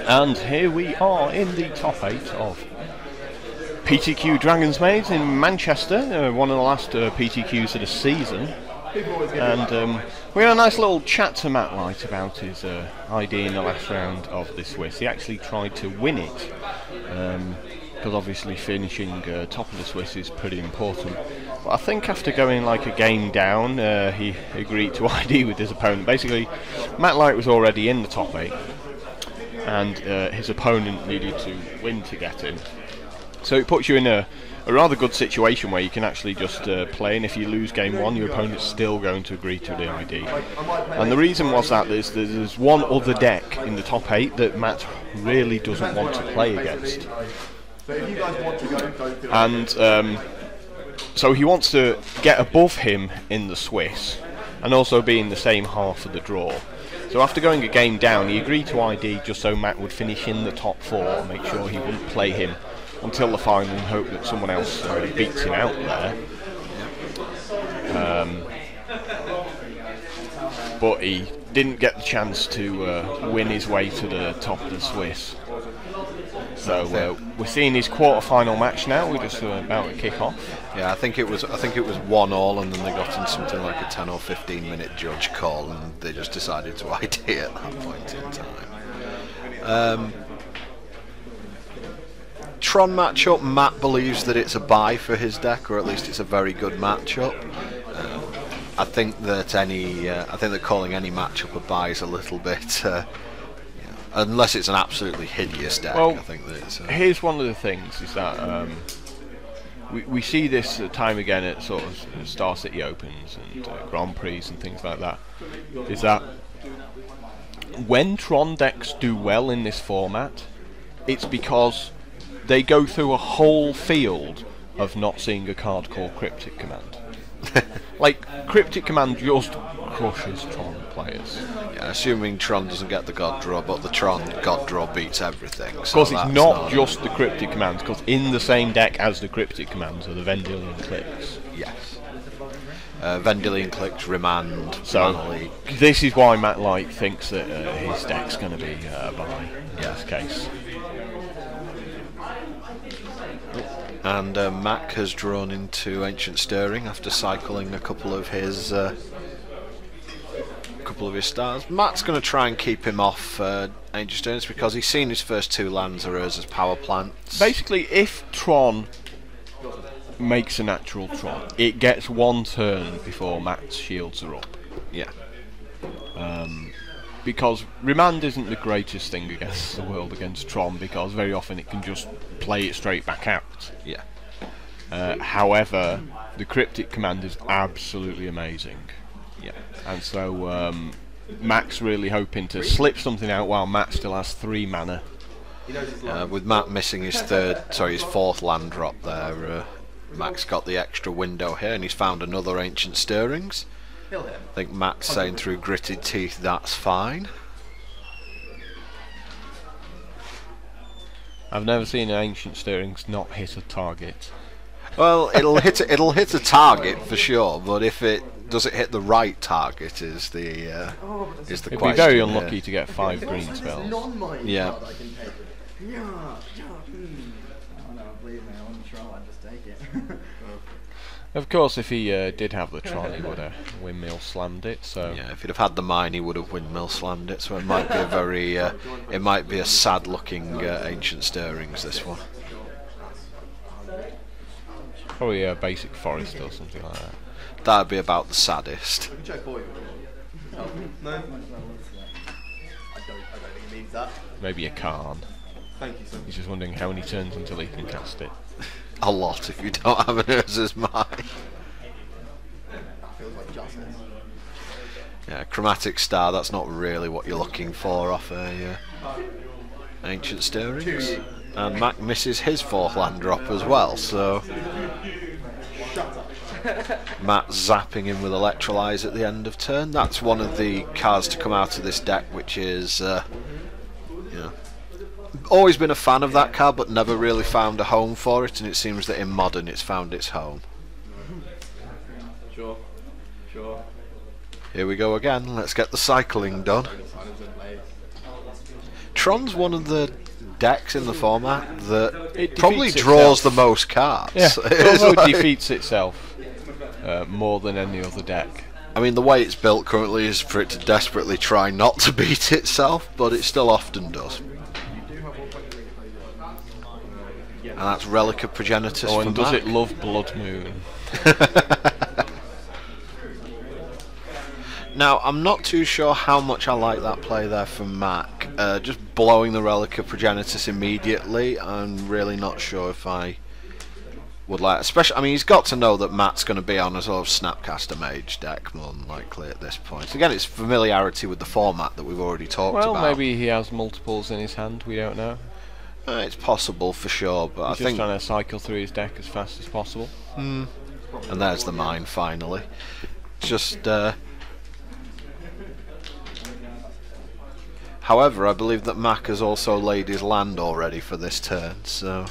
And here we are in the top 8 of PTQ Dragon's Maze in Manchester, one of the last PTQs of the season. And we had a nice little chat to Matt Light about his ID in the last round of the Swiss. He actually tried to win it, because obviously finishing top of the Swiss is pretty important. But I think after going like a game down, he agreed to ID with his opponent. Basically, Matt Light was already in the top 8. And his opponent needed to win to get in. So it puts you in a rather good situation where you can actually just play, and if you lose game 1, your opponent's still going to agree to the ID. And the reason was that there's one other deck in the top 8 that Matt really doesn't want to play against. And so he wants to get above him in the Swiss, and also be in the same half of the draw. So after going a game down, he agreed to ID just so Matt would finish in the top 4 and make sure he wouldn't play him until the final and hope that someone else beats him out there. But he didn't get the chance to win his way to the top of the Swiss. So we're seeing his quarter-final match now. We're just about to kick off. Yeah, I think it was 1-1, and then they got in something like a 10 or 15 minute judge call, and they just decided to ID at that point in time. Tron matchup. Matt believes that it's a buy for his deck, or at least it's a very good matchup. I think that calling any matchup a buy is a little bit. Unless it's an absolutely hideous deck, well, I think that it's... here's one of the things, is that we see this time again at sort of Star City Opens and Grand Prix and things like that, is that when Tron decks do well in this format, it's because they go through a whole field of not seeing a card called Cryptic Command. Like, Cryptic Command just crushes Tron players. Yeah, assuming Tron doesn't get the God Draw, but the Tron God Draw beats everything. Of course, it's not just the Cryptic Commands, because in the same deck as the Cryptic Commands are the Vendilion Clicks. Yes. Vendilion Clicks, Remand, so this is why Matt Light thinks that his deck's going to be a buy in this case. And Mac has drawn into Ancient Stirring after cycling a couple of his stars. Matt's going to try and keep him off Ancient Stirrings because he's seen his first 2 lands are as power plants. Basically, if Tron makes a natural Tron, it gets 1 turn before Matt's shields are up. Yeah. Because Remand isn't the greatest thing against the world against Tron, because very often it can just play it straight back out. Yeah. However, the Cryptic Command is absolutely amazing. Yeah. And so Mac's really hoping to slip something out while Matt still has 3 mana. With Matt missing his 4th land drop there, Mac's got the extra window here, and he's found another Ancient Stirrings. I think Matt's saying through gritted teeth that's fine. I've never seen an Ancient Stirrings not hit a target. Well, it'll hit a target for sure, but if it does it hit the right target is the question. It'd be very unlucky to get 5 green spells. Yeah. Of course, if he did have the Tron, he would have windmill slammed it. So yeah, if he'd have had the mine, he would have windmill slammed it. So it might be a very, it might be a sad-looking Ancient Stirrings. This one. Probably a basic forest or something like that. That'd be about the saddest. Maybe a Khan. He's just wondering how many turns until he can cast it. A lot if you don't have an Urza's Mine. Yeah, Chromatic Star, that's not really what you're looking for off a Ancient Stirrings. And Mac misses his 4th land drop as well, so Matt zapping him with Electrolyze at the end of turn. That's one of the cards to come out of this deck, which is always been a fan of that card, but never really found a home for it, and it seems that in Modern it's found its home. Sure. Here we go again. Let's get the cycling done. Tron's one of the decks in the format that probably draws the most cards. Yeah, it also defeats itself more than any other deck. I mean, the way it's built currently is for it to desperately try not to beat itself, but it still often does. And that's Relic of Progenitus. Oh, and does it love Blood Moon? Now, I'm not too sure how much I like that play there from Mac. Just blowing the Relic of Progenitus immediately, I'm really not sure if I would like... Especially, I mean, he's got to know that Matt's going to be on a sort of Snapcaster Mage deck, more than likely, at this point. Again, it's familiarity with the format that we've already talked about. Well, maybe he has multiples in his hand, we don't know. It's possible for sure, but He's just trying to cycle through his deck as fast as possible. And there's the mine, finally. Just... However, I believe that Mac has also laid his land already for this turn, so...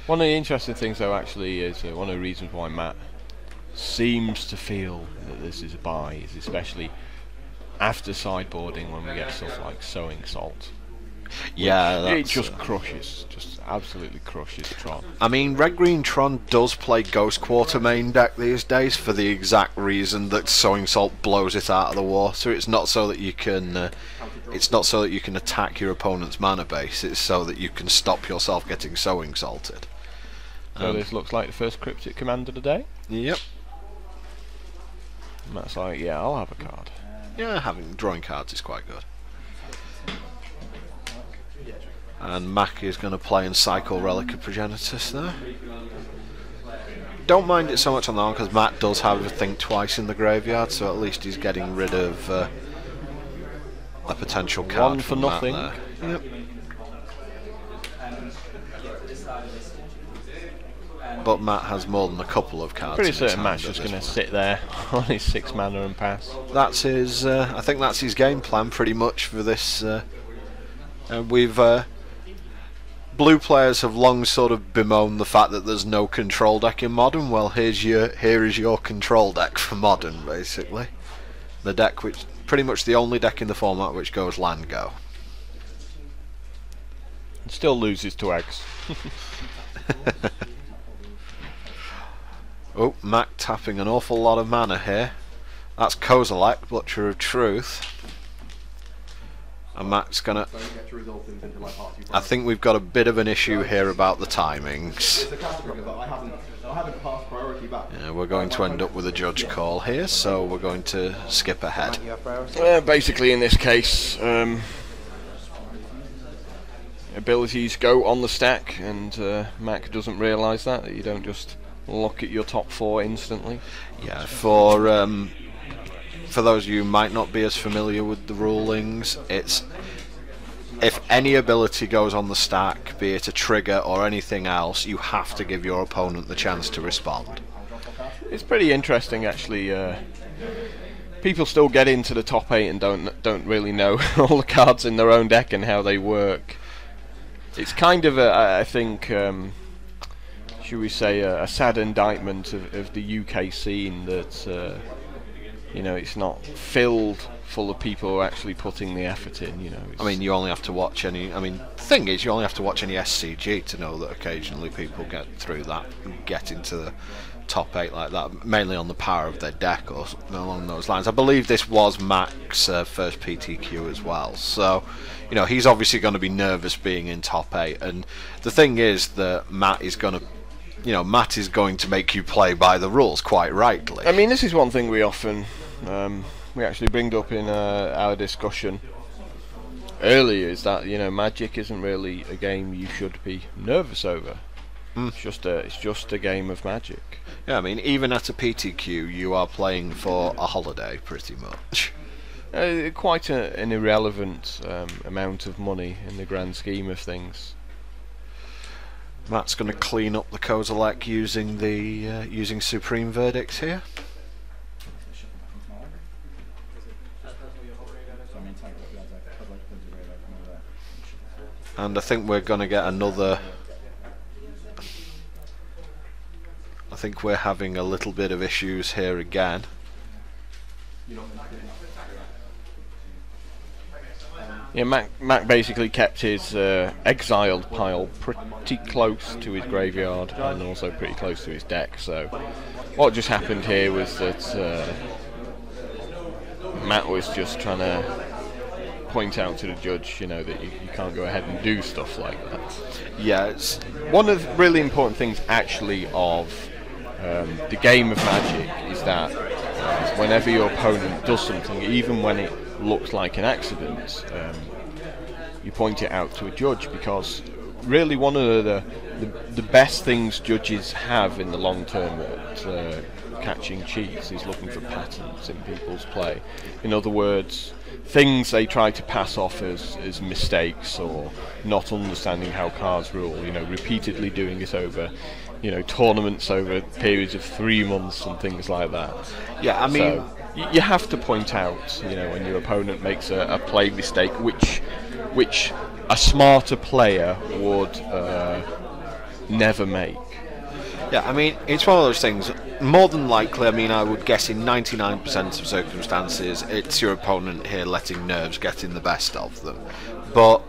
One of the interesting things, though, actually, is one of the reasons why Matt seems to feel that this is a buy, is especially after sideboarding when we get stuff like Sowing Salt. Yeah, it just crushes, just absolutely crushes Tron. I mean, Red Green Tron does play Ghost Quarter main deck these days for the exact reason that Sowing Salt blows it out of the water. It's not so that you can... It's not so that you can attack your opponent's mana base, it's so that you can stop yourself getting Sowing Salted. So this looks like the first Cryptic Command of the day? Yep. And that's like, yeah, I'll have a card. Yeah, drawing cards is quite good. And Mac is going to play and cycle Relic of Progenitus there. Don't mind it so much on that one, because Matt does have a Think Twice in the graveyard, so at least he's getting rid of a potential card. One for nothing. Yep. But Matt has more than a couple of cards. Pretty certain Matt's just going to sit there on his 6 mana and pass. That's his. I think that's his game plan, pretty much, for this. Blue players have long sort of bemoaned the fact that there's no control deck in Modern. Well, here is your control deck for Modern, basically. The deck which pretty much the only deck in the format which goes land go. It still loses to eggs. Oh, Mac tapping an awful lot of mana here. That's Kozilek, Butcher of Truth. And Mac's gonna... I think we've got a bit of an issue here about the timings. Yeah, we're going to end up with a judge call here, so we're going to skip ahead. Basically, in this case, abilities go on the stack, and Mac doesn't realise that you don't just look at your top 4 instantly. Yeah, for those of you who might not be as familiar with the rulings, it's if any ability goes on the stack, be it a trigger or anything else, you have to give your opponent the chance to respond. It's pretty interesting, actually. People still get into the top 8 and don't really know all the cards in their own deck and how they work. It's kind of I think, should we say, a sad indictment of the UK scene that you know, it's not filled full of people who are actually putting the effort in. You know, I mean, you only have to watch any. I mean, the thing is, you only have to watch any SCG to know that occasionally people get through that and get into the top 8 like that, mainly on the power of their deck or something along those lines. I believe this was Mac's first PTQ as well, so you know he's obviously going to be nervous being in top 8. And the thing is that Matt is going to. You know, Matt is going to make you play by the rules, quite rightly. I mean, this is one thing we often, we actually bring up in our discussion earlier, is that, you know, Magic isn't really a game you should be nervous over. It's just a game of Magic. Yeah, I mean, even at a PTQ, you are playing for a holiday, pretty much. Quite an irrelevant amount of money in the grand scheme of things. Matt's going to clean up the Kozilek using the using Supreme Verdicts here. And I think we're going to get another... I think we're having a little bit of issues here again. Yeah, Mac basically kept his exiled pile pretty close to his graveyard and also pretty close to his deck. So what just happened here was that Matt was just trying to point out to the judge, you know, that you can't go ahead and do stuff like that. Yeah, it's one of the really important things actually of the game of Magic is that whenever your opponent does something, even when it looks like an accident, you point it out to a judge, because really one of the best things judges have in the long term at catching cheats is looking for patterns in people's play. In other words, things they try to pass off as mistakes or not understanding how cards rule, you know, repeatedly doing it over, you know, tournaments over periods of 3 months and things like that. Yeah, I mean, so you have to point out, you know, when your opponent makes a play mistake, which a smarter player would never make. Yeah, I mean, it's one of those things. More than likely, I mean, I would guess in 99% of circumstances, it's your opponent here letting nerves get in the best of them. But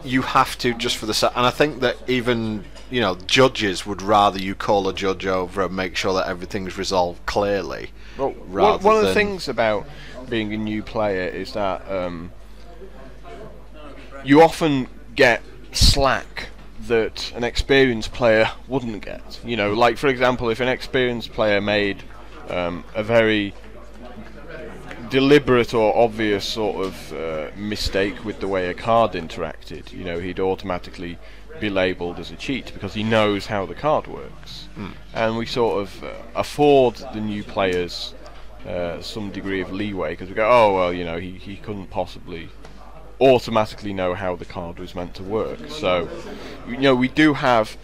you have to, just for the and I think that even, you know, judges would rather you call a judge over and make sure that everything's resolved clearly. Well, one of the things about being a new player is that you often get slack that an experienced player wouldn't get. You know, like for example, if an experienced player made a very deliberate or obvious sort of mistake with the way a card interacted, you know, he'd automatically be labelled as a cheat because he knows how the card works. And we sort of afford the new players some degree of leeway, because we go, oh well, you know, he couldn't possibly automatically know how the card was meant to work. So, you know, we do have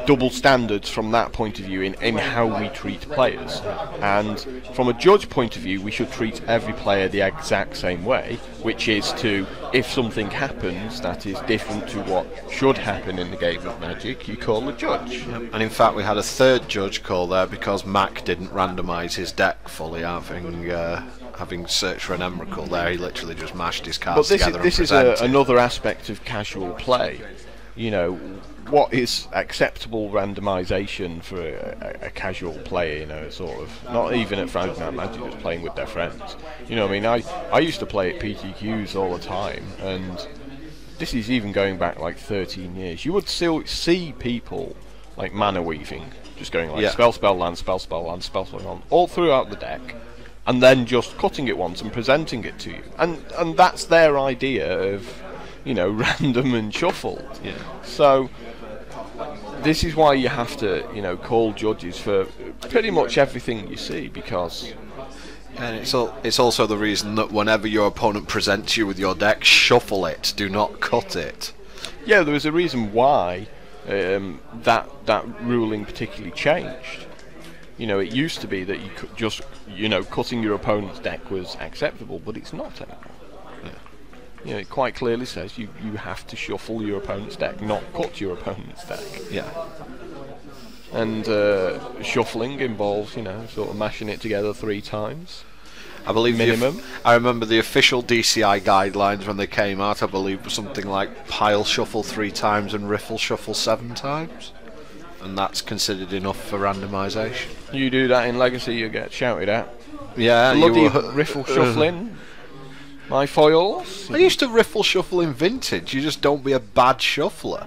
double standards from that point of view in how we treat players, and from a judge point of view we should treat every player the exact same way, which is to, if something happens that is different to what should happen in the game of Magic, you call the judge. Yep. And in fact we had a third judge call there because Mac didn't randomise his deck fully, having searched for an Emrakul there. He literally just mashed his cards together. But this is another aspect of casual play. You know, what is acceptable randomisation for a casual player, you know, sort of, not even at Friday Night Magic, just playing with their friends. You know, I mean, I used to play at PTQs all the time, and this is even going back like 13 years. You would still see people like mana weaving, just going like spell, land, spell, land, spell, land, all throughout the deck, and then just cutting it once and presenting it to you. And that's their idea of, you know, random and shuffled. Yeah. So this is why you have to, you know, call judges for pretty much everything you see, because... And it's also the reason that whenever your opponent presents you with your deck, shuffle it, do not cut it. Yeah, there was a reason why that ruling particularly changed. You know, it used to be that you could just, you know, cutting your opponent's deck was acceptable, but it's not anymore. Yeah. You know, it quite clearly says you have to shuffle your opponent's deck, not cut your opponent's deck. Yeah. And shuffling involves, you know, sort of mashing it together 3 times. I believe minimum. I remember the official DCI guidelines when they came out, I believe was something like pile shuffle 3 times and riffle shuffle 7 times. And that's considered enough for randomisation. You do that in Legacy, you get shouted at. Yeah, bloody riffle shuffling. My foils. I used to riffle shuffle in Vintage. You just don't be a bad shuffler.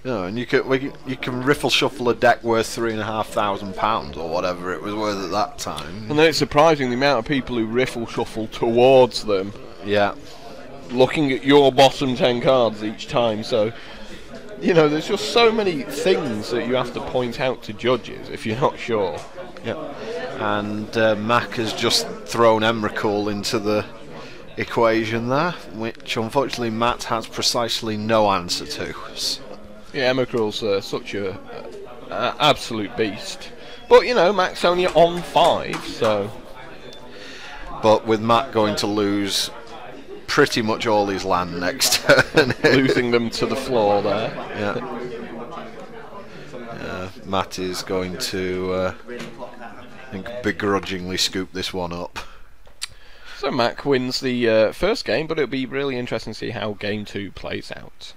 You know, and you can riffle shuffle a deck worth £3,500 or whatever it was worth at that time. And then it's surprising the amount of people who riffle shuffle towards them. Yeah. Looking at your bottom 10 cards each time. So, you know, there's just so many things that you have to point out to judges if you're not sure. Yeah. And Mac has just thrown Emrakul into the equation there, which unfortunately Matt has precisely no answer to. Yeah, Emrakul's such a absolute beast. But, you know, Mac's only on 5, so... But with Matt going to lose pretty much all his land next turn. Losing them to the floor there. Yeah. Matt is going to and begrudgingly scoop this one up. So Mac wins the first game, but it'll be really interesting to see how game 2 plays out.